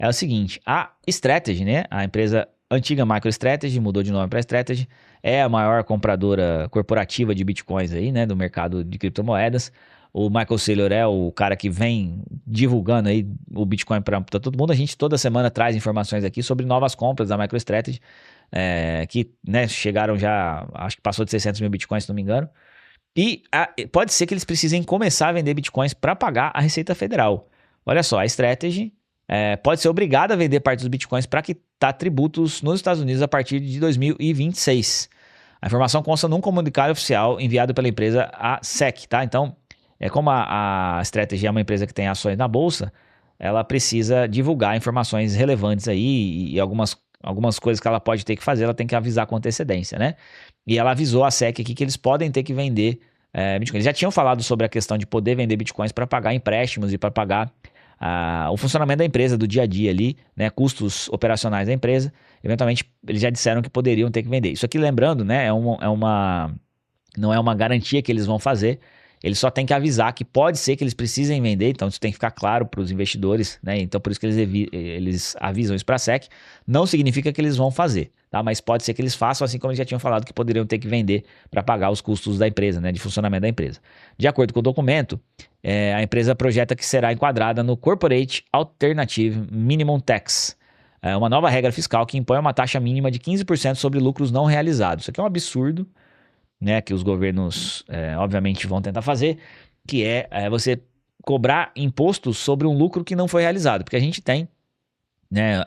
é o seguinte, a Strategy, né, a empresa antiga MicroStrategy, mudou de nome para Strategy, é a maior compradora corporativa de bitcoins aí, né, do mercado de criptomoedas. O Michael Saylor é o cara que vem divulgando aí o Bitcoin para todo mundo. A gente toda semana traz informações aqui sobre novas compras da MicroStrategy, que, né, chegaram já, acho que passou de 600 mil bitcoins, se não me engano. E pode ser que eles precisem começar a vender bitcoins para pagar a Receita Federal. Olha só, a Strategy pode ser obrigada a vender parte dos bitcoins para quitar tributos nos Estados Unidos a partir de 2026. A informação consta num comunicado oficial enviado pela empresa à SEC, tá? Então, como a Strategy é uma empresa que tem ações na bolsa, ela precisa divulgar informações relevantes aí e algumas coisas que ela pode ter que fazer, ela tem que avisar com antecedência, né? E ela avisou a SEC aqui que eles podem ter que vender Bitcoin. Eles já tinham falado sobre a questão de poder vender Bitcoins para pagar empréstimos e para pagar o funcionamento da empresa, do dia a dia ali, né? Custos operacionais da empresa. Eventualmente, eles já disseram que poderiam ter que vender. Isso aqui, lembrando, né? Não é uma garantia que eles vão fazer. Eles só têm que avisar que pode ser que eles precisem vender, então isso tem que ficar claro para os investidores, né? Então por isso que eles avisam isso para a SEC. Não significa que eles vão fazer, tá? Mas pode ser que eles façam, assim como eles já tinham falado que poderiam ter que vender para pagar os custos da empresa, né? De funcionamento da empresa. De acordo com o documento, a empresa projeta que será enquadrada no Corporate Alternative Minimum Tax, uma nova regra fiscal que impõe uma taxa mínima de 15% sobre lucros não realizados. Isso aqui é um absurdo, né, que os governos, obviamente, vão tentar fazer, que é você cobrar impostos sobre um lucro que não foi realizado, porque a gente tem, né,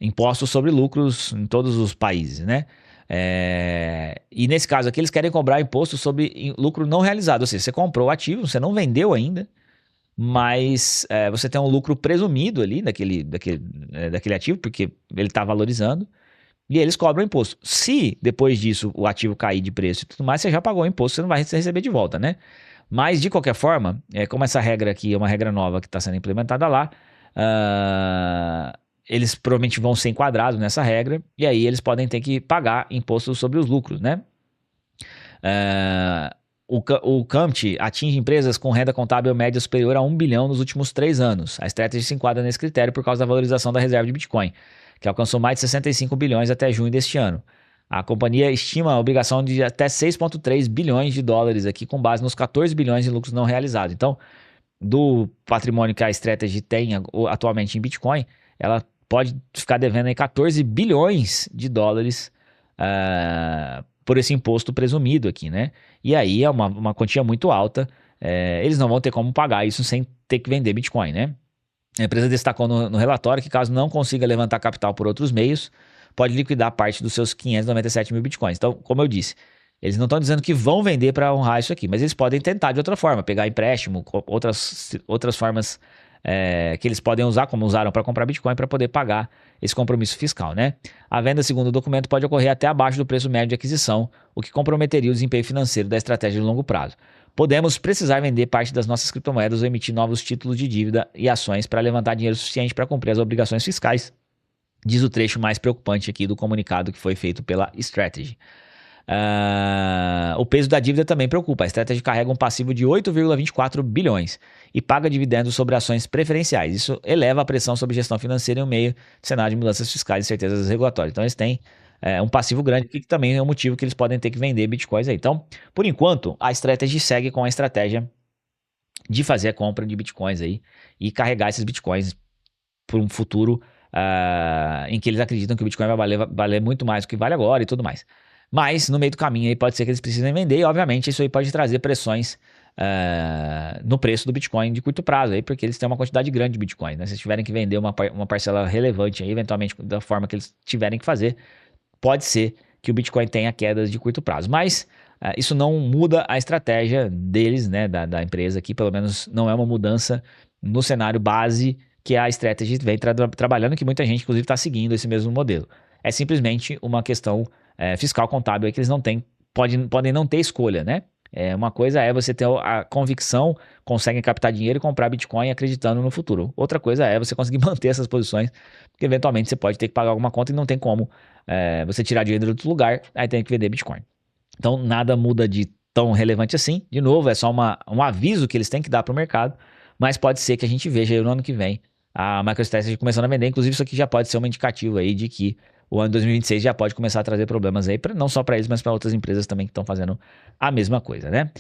impostos sobre lucros em todos os países, né? E nesse caso aqui, eles querem cobrar imposto sobre lucro não realizado, ou seja, você comprou o ativo, você não vendeu ainda, mas você tem um lucro presumido ali daquele ativo, porque ele está valorizando, e eles cobram imposto. Se depois disso o ativo cair de preço e tudo mais, você já pagou o imposto, você não vai receber de volta, né? Mas de qualquer forma, como essa regra aqui é uma regra nova que está sendo implementada lá, eles provavelmente vão ser enquadrados nessa regra, e aí eles podem ter que pagar imposto sobre os lucros, né? O CAMT atinge empresas com renda contábil média superior a 1 bilhão nos últimos 3 anos. A Strategy se enquadra nesse critério por causa da valorização da reserva de Bitcoin, que alcançou mais de 65 bilhões até junho deste ano. A companhia estima a obrigação de até 6,3 bilhões de dólares aqui, com base nos 14 bilhões de lucros não realizados. Então, do patrimônio que a Strategy tem atualmente em Bitcoin, ela pode ficar devendo aí 14 bilhões de dólares por esse imposto presumido aqui, né? E aí é uma quantia muito alta. Eles não vão ter como pagar isso sem ter que vender Bitcoin, né? A empresa destacou no relatório que, caso não consiga levantar capital por outros meios, pode liquidar parte dos seus 597 mil bitcoins. Então, como eu disse, eles não estão dizendo que vão vender para honrar isso aqui, mas eles podem tentar de outra forma, pegar empréstimo, outras formas que eles podem usar, como usaram para comprar Bitcoin, para poder pagar esse compromisso fiscal, né? A venda, segundo o documento, pode ocorrer até abaixo do preço médio de aquisição, o que comprometeria o desempenho financeiro da estratégia de longo prazo. Podemos precisar vender parte das nossas criptomoedas ou emitir novos títulos de dívida e ações para levantar dinheiro suficiente para cumprir as obrigações fiscais, diz o trecho mais preocupante aqui do comunicado que foi feito pela Strategy. O peso da dívida também preocupa. A Strategy carrega um passivo de 8,24 bilhões e paga dividendos sobre ações preferenciais. Isso eleva a pressão sobre gestão financeira em um meio de cenário de mudanças fiscais e certezas regulatórias. Então eles têm um passivo grande, que também é um motivo que eles podem ter que vender bitcoins aí. Então, por enquanto, a Strategy segue com a estratégia de fazer a compra de bitcoins aí e carregar esses bitcoins por um futuro em que eles acreditam que o bitcoin vai valer muito mais do que vale agora e tudo mais. Mas, no meio do caminho aí, pode ser que eles precisem vender, e obviamente isso aí pode trazer pressões no preço do Bitcoin de curto prazo, aí, porque eles têm uma quantidade grande de Bitcoin, né? Se eles tiverem que vender uma parcela relevante aí, eventualmente da forma que eles tiverem que fazer, pode ser que o Bitcoin tenha quedas de curto prazo. Mas isso não muda a estratégia deles, né, da empresa aqui, pelo menos não é uma mudança no cenário base que a Strategy vem trabalhando, que muita gente, inclusive, está seguindo esse mesmo modelo. É simplesmente uma questão fiscal contábil, que eles não têm, podem não ter escolha, né? Uma coisa é você ter a convicção, consegue captar dinheiro e comprar Bitcoin acreditando no futuro. Outra coisa é você conseguir manter essas posições, porque eventualmente você pode ter que pagar alguma conta e não tem como você tirar dinheiro de outro lugar, aí tem que vender Bitcoin. Então nada muda de tão relevante assim. De novo, é só um aviso que eles têm que dar para o mercado, mas pode ser que a gente veja aí no ano que vem a MicroStrategy começando a vender. Inclusive, isso aqui já pode ser um indicativo aí de que o ano 2026 já pode começar a trazer problemas aí, não só para eles, mas para outras empresas também que estão fazendo a mesma coisa, né?